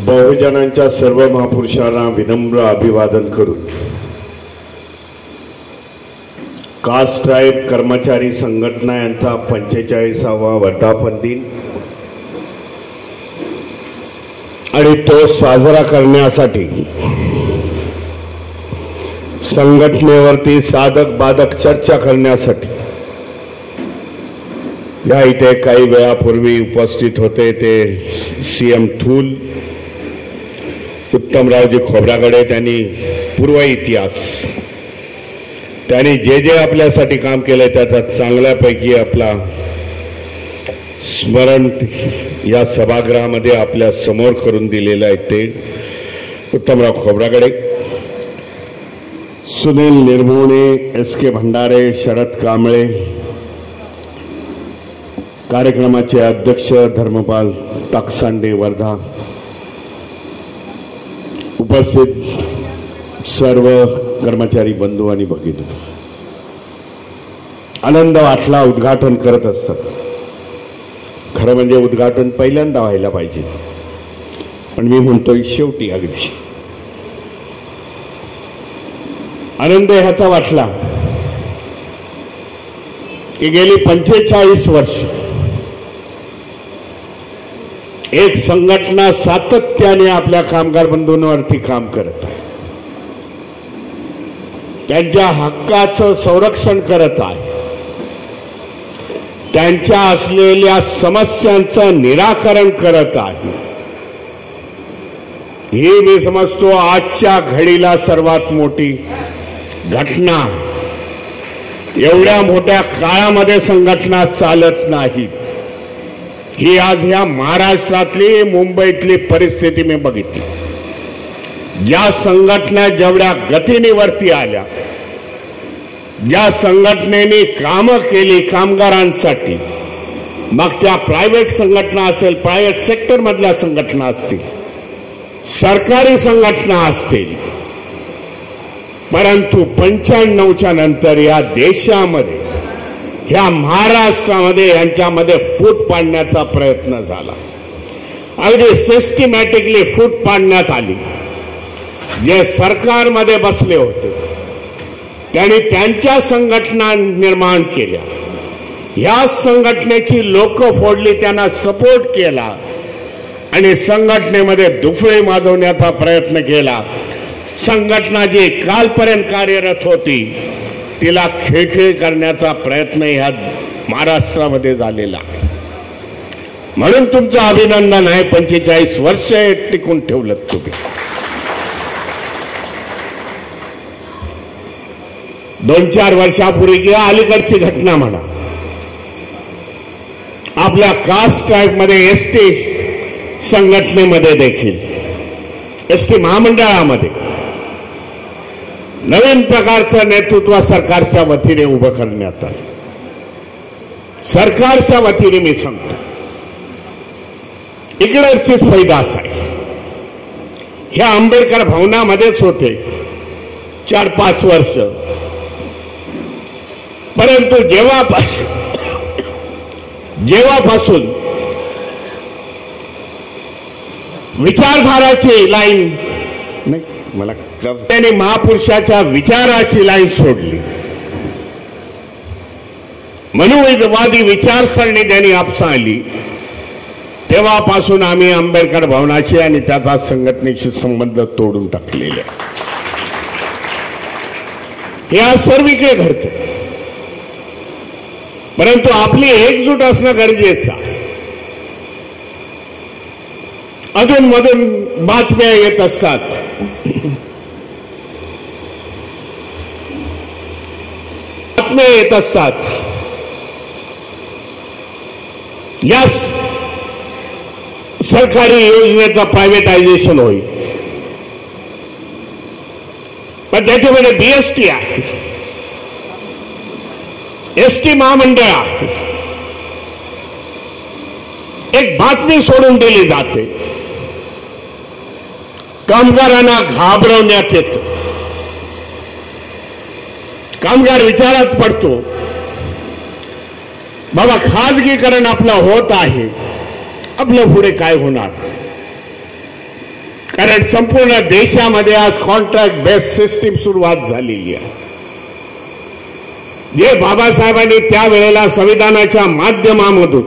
बहुजनांच्या सर्व महापुरुषांना विनम्र अभिवादन करून कास्ट ट्राइब कर्मचारी संघटना यांचा 45वा वर्धापन दिन आणि तो साजरा करण्यासाठी संघटनेवरती साधक बाधक चर्चा करण्यासाठी या इथे काही वेळापूर्वी उपस्थित होते ते सीएम थूल उत्तमरावजी खोब्रागडे। त्यांनी पूर्व इतिहास त्यांनी जे जे आपल्यासाठी काम केले त्याचा चांगल्यापैकी आपला स्मरण या सभागृहामध्ये आपल्या समोर करून दिलेलं आहे ते उत्तमराव खोब्रागडे, सुनील निर्मोणे, एस.के. भंडारे, शरद कांबळे, कार्यक्रमाचे अध्यक्ष धर्मपाल ताकसांडे वर्धा, उपस्थित सर्व कर्मचारी बंधू आणि भगिनी, आनंद वाटला उद्घाटन करत असतात। खरं म्हणजे उद्घाटन पहिल्यांदा व्हायला पाहिजे, पण मी म्हणतोय शेवटी अगदी आनंद ह्याचा वाटला की गेली 45 वर्ष एक संघटना सातत्याने आपल्या कामगार बंधूंवरती काम करत आहे, त्यांच्या हक्काचं संरक्षण करत आहे, त्यांच्या असलेल्या समस्यांचं निराकरण करत आहे। ही मी समजतो आजच्या घडीला सर्वात मोठी घटना। एवढ्या मोठ्या काळामध्ये संघटना चालत नाही। ही आज ह्या महाराष्ट्रातली मुंबईतली परिस्थिती मी बघितली। ज्या संघटना जेवढ्या गतीने वरती आल्या, ज्या संघटनेने कामं केली कामगारांसाठी, मग त्या प्रायव्हेट संघटना असेल, प्रायव्हेट सेक्टर मधल्या संघटना असतील, सरकारी संघटना असतील, परंतु 95च्या नंतर या देशामध्ये ह्या महाराष्ट्रामध्ये यांच्यामध्ये फूट पाडण्याचा प्रयत्न झाला। अगदी सिस्टमॅटिकली फूट पाडण्यात आली। जे सरकारमध्ये बसले होते त्यांनी त्यांच्या संघटना निर्माण केल्या, ह्या संघटनेची लोक फोडली, त्यांना सपोर्ट केला आणि संघटनेमध्ये दुफळे माजवण्याचा प्रयत्न केला। संघटना जी कालपर्यंत कार्यरत होती तिला खिळखिळ करण्याचा प्रयत्न ह्या महाराष्ट्रामध्ये झालेला आहे। म्हणून तुमचं अभिनंदन आहे, 45 वर्ष टिकून ठेवलं तुम्ही। 2-4 वर्षापूर्वी किंवा अलीकडची घटना म्हणा, आपल्या कास्ट ट्राइब मध्ये एसटी संघटनेमध्ये देखील, एसटी महामंडळामध्ये नवीन प्रकारचं नेतृत्व सरकारच्या वतीने उभं करण्यात आलं। सरकारच्या वतीने मी सांगतो, इकडची पैदास आहे, ह्या आंबेडकर भवनामध्येच होते 4-5 वर्ष। परंतु जेव्हापासून विचारधाराची लाईन नाही, मला त्याने महापुरुषाच्या विचाराची लाईन सोडली, मनुवादी विचारसरणी त्यांनी आपसाली, तेव्हापासून आम्ही आंबेडकर भवनाशी आणि त्याचा संघटनेशी संबंध तोडून टाकलेले। हे आज सर्वीकडे घडते, परंतु आपली एकजूट असणं गरजेचं आहे। अधून मधून बातम्या येत असतात, बातम्या येत असतात, या सरकारी योजनेचं प्रायव्हेटायझेशन होईल, पण त्याच्यामध्ये बीएसटी आहे, एसटी महामंडळ आहे। एक बातमी सोडून दिली जाते, कामगारांना घाबरवण्यात येतं, कामगार विचारात पडतो, बाबा खाजगीकरण आपलं होत आहे, आपल्या पुढे काय होणार। कारण संपूर्ण देशामध्ये आज कॉन्ट्रॅक्ट बेस्ड सिस्टीम सुरुवात झालेली आहे. जे बाबासाहेबांनी त्यावेळेला संविधानाच्या माध्यमामधून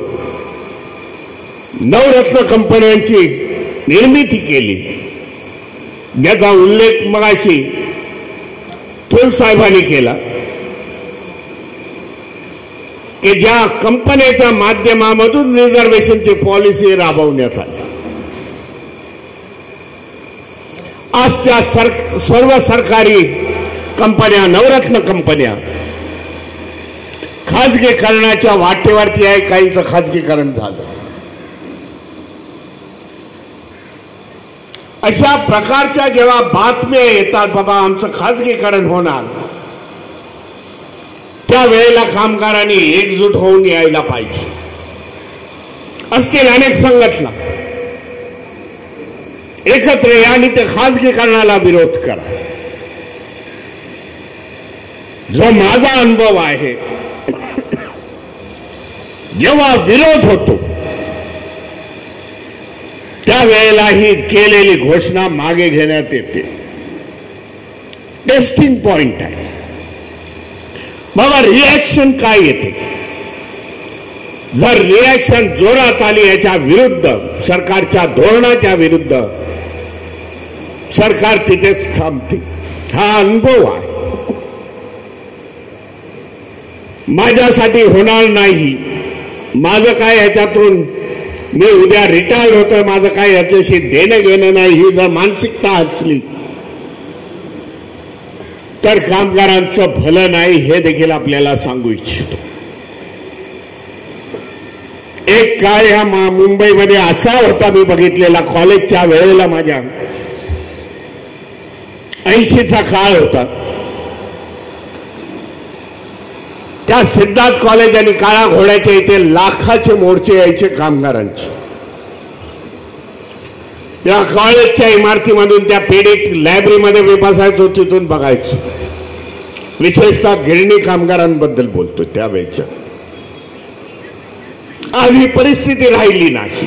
नवरत्न कंपन्यांची निर्मिती केली, ज्याचा उल्लेख मगाशी थोर साहेबांनी केला, की ज्या कंपन्यांच्या माध्यमामधून रिझर्वेशनची पॉलिसी राबवण्यात आली. आज त्या सर्व सरकारी कंपन्या, नवरत्न कंपन्या खाजगीकरणाच्या वाटेवरती आहे. काहींचं खाजगीकरण झालं. अशा प्रकारच्या जेव्हा बातम्या येतात, बाबा आमचं खाजगीकरण होणार, त्यावेळेला कामगारांनी एकजूट होऊन यायला पाहिजे. असतील अनेक संघटना, एकत्र या आणि ते खाजगीकरणाला विरोध करा. जो माझा अनुभव आहे, जेव्हा विरोध होतो त्यावेळेला ही केलेली घोषणा मागे घेण्यात येते. टेस्टिंग पॉइंट आहे. बाबा रिॲक्शन काय येते? जर रिॲक्शन जोरात आली याच्या विरुद्ध, सरकारच्या धोरणाच्या विरुद्ध, सरकार तिथेच थांबते. हा अनुभव आहे. माझ्यासाठी होणार नाही, माझं काय ह्याच्यातून, मी उद्या रिटायर होतोय, माझं काय याच्याशी देणं घेणं नाही, ही जर मानसिकता असली तर कामगारांचं भलं नाही, हे देखील आपल्याला सांगू इच्छितो. एक काळ ह्या मुंबईमध्ये असा होता, मी बघितलेला कॉलेजच्या वेळेला, माझ्या 80चा काळ होता. त्या सिद्धार्थ कॉलेज आणि काळा घोड्याच्या इथे लाखाचे मोर्चे यायचे कामगारांचे. त्या कॉलेजच्या इमारतीमधून त्या पीडित लायब्ररीमध्ये मी बसायचो, तिथून बघायचो. विशेषतः गिरणी कामगारांबद्दल बोलतो त्यावेळेच्या. आज ही परिस्थिती राहिली नाही,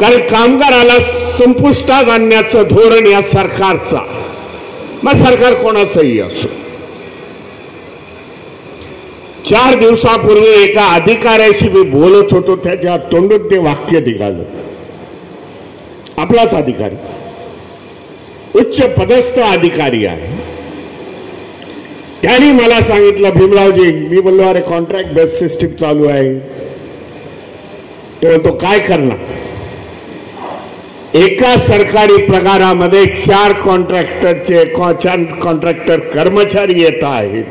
कारण कामगाराला संपुष्टात आणण्याचं धोरण या सरकारचा, मग सरकार कोणाचंही असो. 4 दिवसापूर्वी एका अधिकाऱ्याशी मी बोलत होतो, त्याच्या तोंडून ते वाक्य निघालं. आपलाच अधिकारी, उच्च पदस्थ अधिकारी आहे. त्यांनी मला सांगितलं, भीमरावजी, मी बोललो अरे कॉन्ट्रॅक्ट बेस्ड सिस्टीम चालू आहे. तो बोलतो काय करणार? एका सरकारी पगारामध्ये 4 कॉन्ट्रॅक्टर कर्मचारी येत आहेत,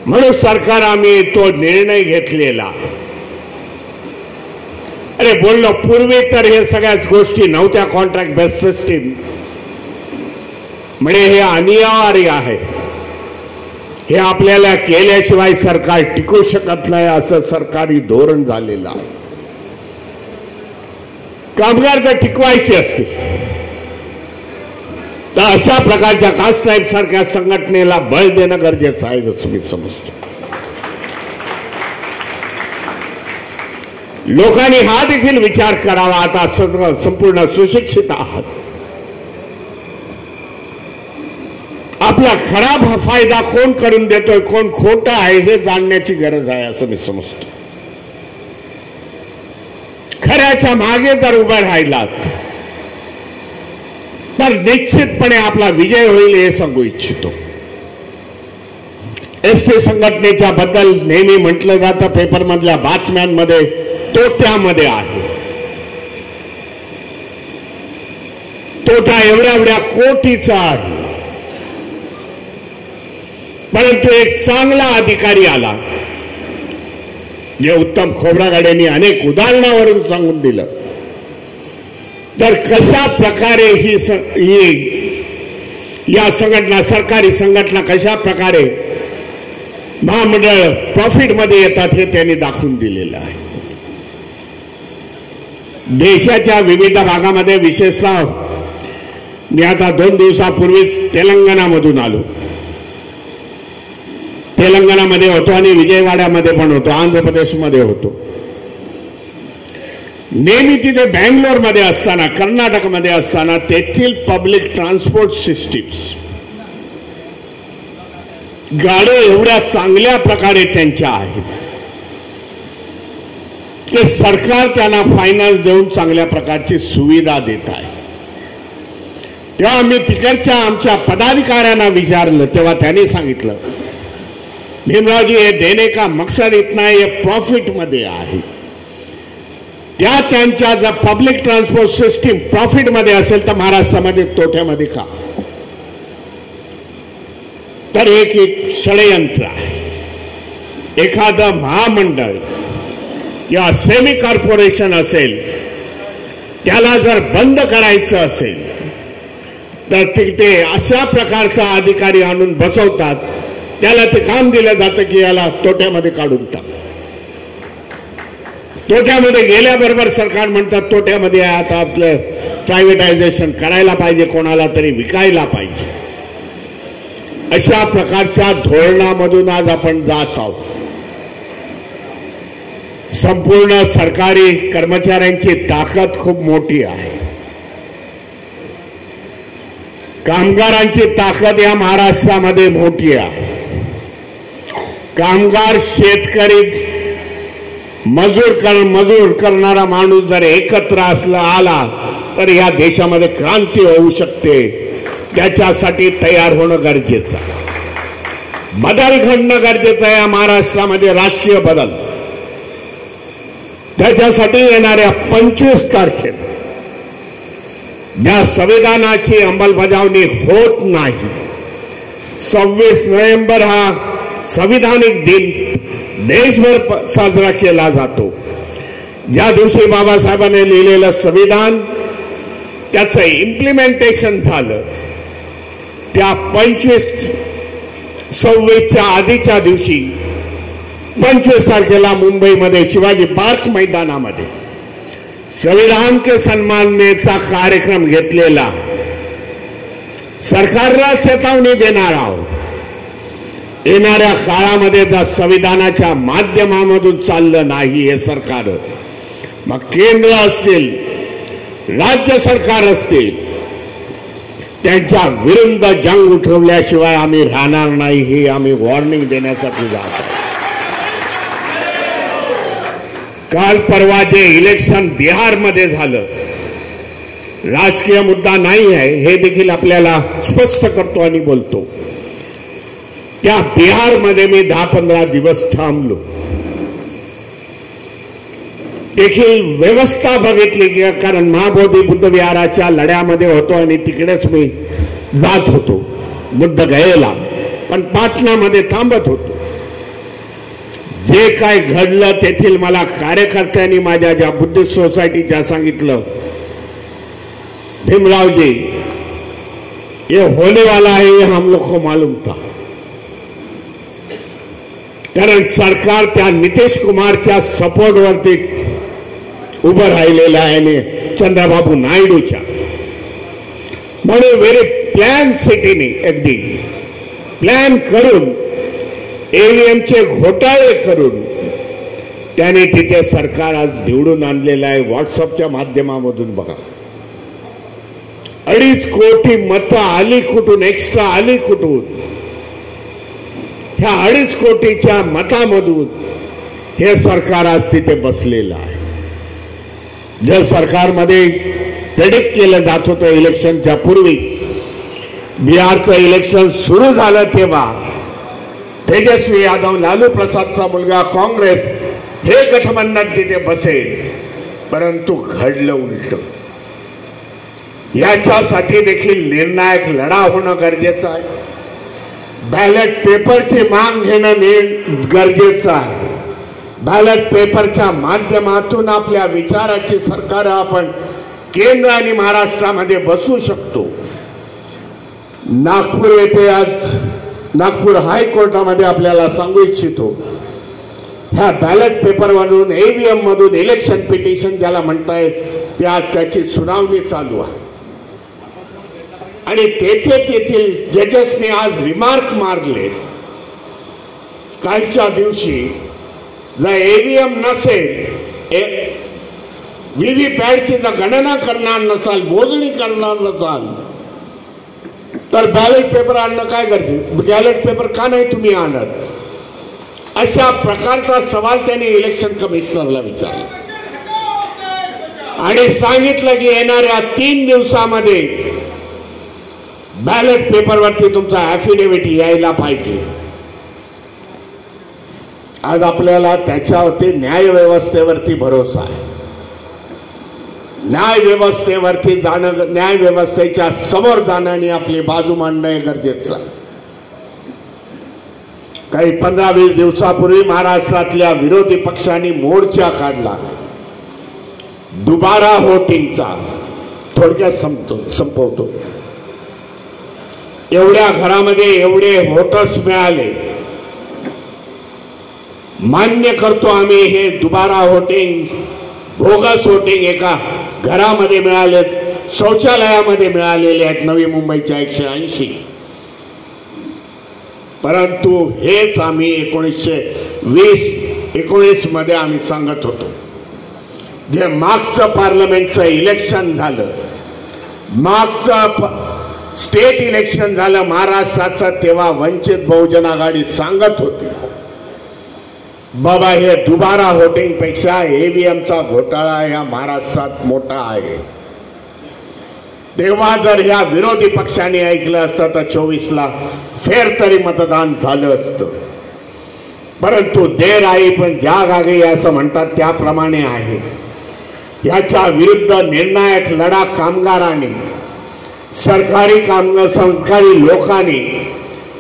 म्हणून सरकार आम्ही तो निर्णय घेतलेला. अरे बोललो, पूर्वी तर हे सगळ्याच गोष्टी नव्हत्या, कॉन्ट्रॅक्ट बेस्ड सिस्टीम म्हणजे हे अनिवार्य आहे, हे आपल्याला केल्याशिवाय सरकार टिकू शकत नाही, असं सरकारी धोरण झालेलं आहे. कामगार जर टिकवायचे असतील तर अशा प्रकारच्या कास्ट टाईप सारख्या संघटनेला बळ देणं गरजेचं आहे, असं मी समजतो. लोकांनी हा देखील विचार करावा. आता संपूर्ण सुशिक्षित आहात, आपला खराब फायदा कोण करून देतोय, कोण खोटं आहे हे जाणण्याची गरज आहे, असं मी समजतो. खऱ्याच्या मागे जर उभं राहिलात तर निश्चितपणे आपला विजय होईल, हे सांगू इच्छितो. एसटी संघटनेच्या बद्दल नेहमी म्हटलं जातं पेपरमधल्या बातम्यांमध्ये, तो त्यामध्ये आहे. तोटा एवढ्या कोटीचा आहे, परंतु एक चांगला अधिकारी आला, जे उत्तम खोब्रागडेंनी अनेक उदाहरणावरून सांगून दिलं. तर कशा प्रकारे ही या संघटना, सरकारी संघटना कशा प्रकारे महामंडळ प्रॉफिटमध्ये येतात हे त्यांनी दाखवून दिलेलं आहे. देशाच्या विविध भागामध्ये, विशेषतः मी आता 2 दिवसापूर्वीच तेलंगणामधून आलो. तेलंगणामध्ये होतो आणि विजयवाड्यामध्ये पण होतो, आंध्र प्रदेशमध्ये होतो. नेहमी तिथे बँगलोरमध्ये असताना, कर्नाटकमध्ये असताना तेथील पब्लिक ट्रान्सपोर्ट सिस्टीम्स, गाड्या एवढ्या चांगल्या प्रकारे त्यांच्या आहेत की सरकार त्यांना फायनान्स देऊन चांगल्या प्रकारची सुविधा देत आहे. तेव्हा आम्ही तिकडच्या आमच्या पदाधिकाऱ्यांना विचारलं तेव्हा त्यांनी सांगितलं, भीमरावजी हे देणे का मकसद इतना हे प्रॉफिट मध्ये आहे. त्या त्यांच्या जर पब्लिक ट्रान्सपोर्ट सिस्टीम प्रॉफिट मध्ये असेल तर महाराष्ट्रामध्ये तोट्यामध्ये का? तर एक षडयंत्र आहे. एखादं महामंडळ किंवा सेमी कॉर्पोरेशन असेल त्याला जर बंद करायचं असेल तर तिथे अशा प्रकारचा अधिकारी आणून बसवतात, त्याला ते काम दिलं जातं की याला तोट्यामध्ये काढून टाक. तोट्यामध्ये गेल्याबरोबर सरकार म्हणतात तोट्यामध्ये आता आपलं प्रायव्हेटायझेशन करायला पाहिजे, कोणाला तरी विकायला पाहिजे. अशा प्रकारच्या धोरणामधून आज आपण जात आहोत. संपूर्ण सरकारी कर्मचाऱ्यांची ताकद खूप मोठी आहे. कामगारांची ताकद या महाराष्ट्रामध्ये मोठी आहे. कामगार, शेतकरी, मजूर करणारा माणूस जर एकत्र आला तर या देशामध्ये क्रांती होऊ शकते. त्याच्यासाठी तयार होणं गरजेचं आहे. बदल घडणं गरजेचं आहे या महाराष्ट्रामध्ये, राजकीय बदल. त्याच्यासाठी येणाऱ्या 25 तारखेला ज्या संविधानाची अंमलबजावणी होत नाही, 26 नोव्हेंबर हा संविधानिक दिन देशभर साजरा केला जातो. ज्या दिवशी बाबासाहेबांनी लिहिलेलं संविधान त्याचं इम्प्लिमेंटेशन झालं, त्या 25-26च्या आधीच्या दिवशी 25 तारखेला मुंबईमध्ये शिवाजी पार्क मैदानामध्ये संविधान के सन्माननेचा कार्यक्रम घेतलेला. सरकारला चेतावणी देणार आहोत, येणाऱ्या काळामध्ये जर संविधानाच्या माध्यमामधून चाललं नाही हे सरकार, मग केंद्र असतील, राज्य सरकार असतील, त्यांच्या विरुद्ध जंग उठवल्याशिवाय आम्ही राहणार नाही, हे आम्ही वॉर्निंग देण्यासाठी जात आहोत. काल परवा जे इलेक्शन बिहारमध्ये झालं, राजकीय मुद्दा नाही आहे हे देखील आपल्याला स्पष्ट करतो आणि बोलतो. त्या बिहारमध्ये मी 10-15 दिवस थांबलो. देखील व्यवस्था बघितली की, कारण महाबोधी बुद्ध विहाराच्या लढ्यामध्ये होतो आणि तिकडेच मी जात होतो बुद्ध गयेला, पण पाटणामध्ये थांबत होतो. जे काय घडलं तेथील मला कार्यकर्त्यांनी माझ्या ज्या बुद्धिस्ट सोसायटीच्या सांगितलं, भीमरावजी ये होने वाला है ये हम लोग को मालूम था. कारण सरकार त्या नितीश कुमारच्या सपोर्टवरती उभं राहिलेलं आहे आणि चंद्रबाबू नायडूच्या. म्हणून व्हेरी प्लॅन सिटीने अगदी प्लॅन करून ईव्हीएमचे घोटाळे करून त्याने तिथे सरकार आज निवडून आणलेलं आहे. व्हॉट्सअपच्या माध्यमामधून बघा, 2.5 कोटी मतं आली कुठून, एक्स्ट्रा आली कुठून? ह्या 2.5 कोटीच्या मतामधून हे सरकार आज तिथे बसलेलं आहे. ज्या सरकारमध्ये प्रेडिक्ट केलं जात होतं इलेक्शनच्या पूर्वी, बिहारचं इलेक्शन सुरू झालं तेव्हा तेजस्वी यादव, लालू प्रसादचा मुलगा, काँग्रेस हे गठबंधन तिथे बसेल, परंतु घडलं उलट. याच्यासाठी देखील निर्णायक लढा होणं गरजेचं आहे. बॅलेट पेपरची माग घेणं गरजेचं आहे. बॅलेट पेपरच्या माध्यमातून आपल्या विचाराची सरकार आपण केंद्र आणि महाराष्ट्रामध्ये बसू शकतो. नागपूर येथे आज नागपूर हायकोर्टामध्ये आपल्याला सांगू इच्छितो, ह्या बॅलेट पेपरमधून ईव्हीएम मधून इलेक्शन पिटिशन ज्याला म्हणतायत त्याची सुनावणी चालू आहे. आणि तेथील जजेसने आज रिमार्क मारले, कालच्या दिवशी जर ईव्हीएम नसेल, व्हीव्हीपॅटची जर गणना करणार नसाल, मोजणी करणार नसाल, तर बॅलेट पेपर आणणं काय गरजेचं? बॅलेट पेपर का नाही तुम्ही आणत? अशा प्रकारचा सवाल त्यांनी इलेक्शन कमिशनरला विचारला आणि सांगितलं की येणाऱ्या 3 दिवसामध्ये बॅलेट पेपरवरती तुमचा ॲफिडेव्हिट यायला पाहिजे. आज आपल्याला त्याच्यावरती न्याय व्यवस्थेवरती भरोसा आहे. न्याय व्यवस्थेवरती जाणं, न्याय व्यवस्थेच्या समोर जाणं आणि आपली बाजू मांडणं हे गरजेचं आहे. काही 15-20 दिवसापूर्वी महाराष्ट्रातल्या विरोधी पक्षांनी मोर्चा काढला दुबारा वोटिंगचा. थोडक्यात संपवतो. एवढ्या घरामध्ये एवढे वोटर्स मिळाले, मान्य करतो आम्ही हे दुबारा वोटिंग, बोगस वोटिंग एका घरामध्ये मिळाले, शौचालयामध्ये मिळालेले आहेत नवी मुंबईच्या 180. परंतु हेच आम्ही 1920-19 मध्ये आम्ही सांगत होतो. जे मागचं पार्लमेंटचं इलेक्शन झालं, मागचं स्टेट इलेक्शन झालं महाराष्ट्राचं, तेव्हा वंचित बहुजन आघाडी सांगत होती बाबा हे दुबारा वोटिंग पेक्षा ईव्हीएमचा घोटाळा या महाराष्ट्रात मोठा आहे. तेव्हा जर ह्या विरोधी पक्षांनी ऐकलं असतं तर 24ला फेर तरी मतदान झालं असतं. परंतु देर आई पण जाग आ गई असं म्हणतात त्याप्रमाणे आहे. याच्या विरुद्ध निर्णायक लढा कामगारांनी, सरकारी लोकांनी,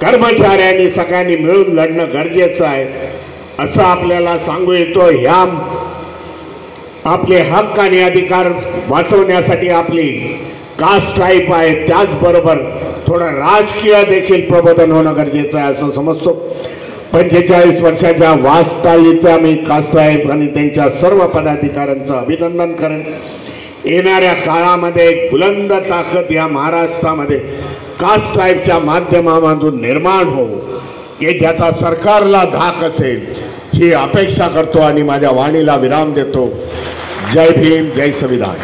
कर्मचाऱ्यांनी सगळ्यांनी मिळून लढणं गरजेचं आहे असं आपल्याला सांगू येतो. ह्या आपले हक्क आणि अधिकार वाचवण्यासाठी आपली कास्ट टाईप आहे, त्याचबरोबर थोडं राजकीय देखील प्रबोधन होणं गरजेचं आहे असं समजतो. 45 वर्षाच्या वाटचालीचा मी कास्ट टाईप आणि त्यांच्या सर्व पदाधिकाऱ्यांचं अभिनंदन करेन. येणाऱ्या काळामध्ये एक बुलंद ताकद या महाराष्ट्रामध्ये कास्ट टाईपच्या माध्यमामधून निर्माण होऊ की ज्याचा सरकारला धाक असेल ही अपेक्षा करतो आणि माझ्या वाणीला विराम देतो. जय भीम, जय संविधान.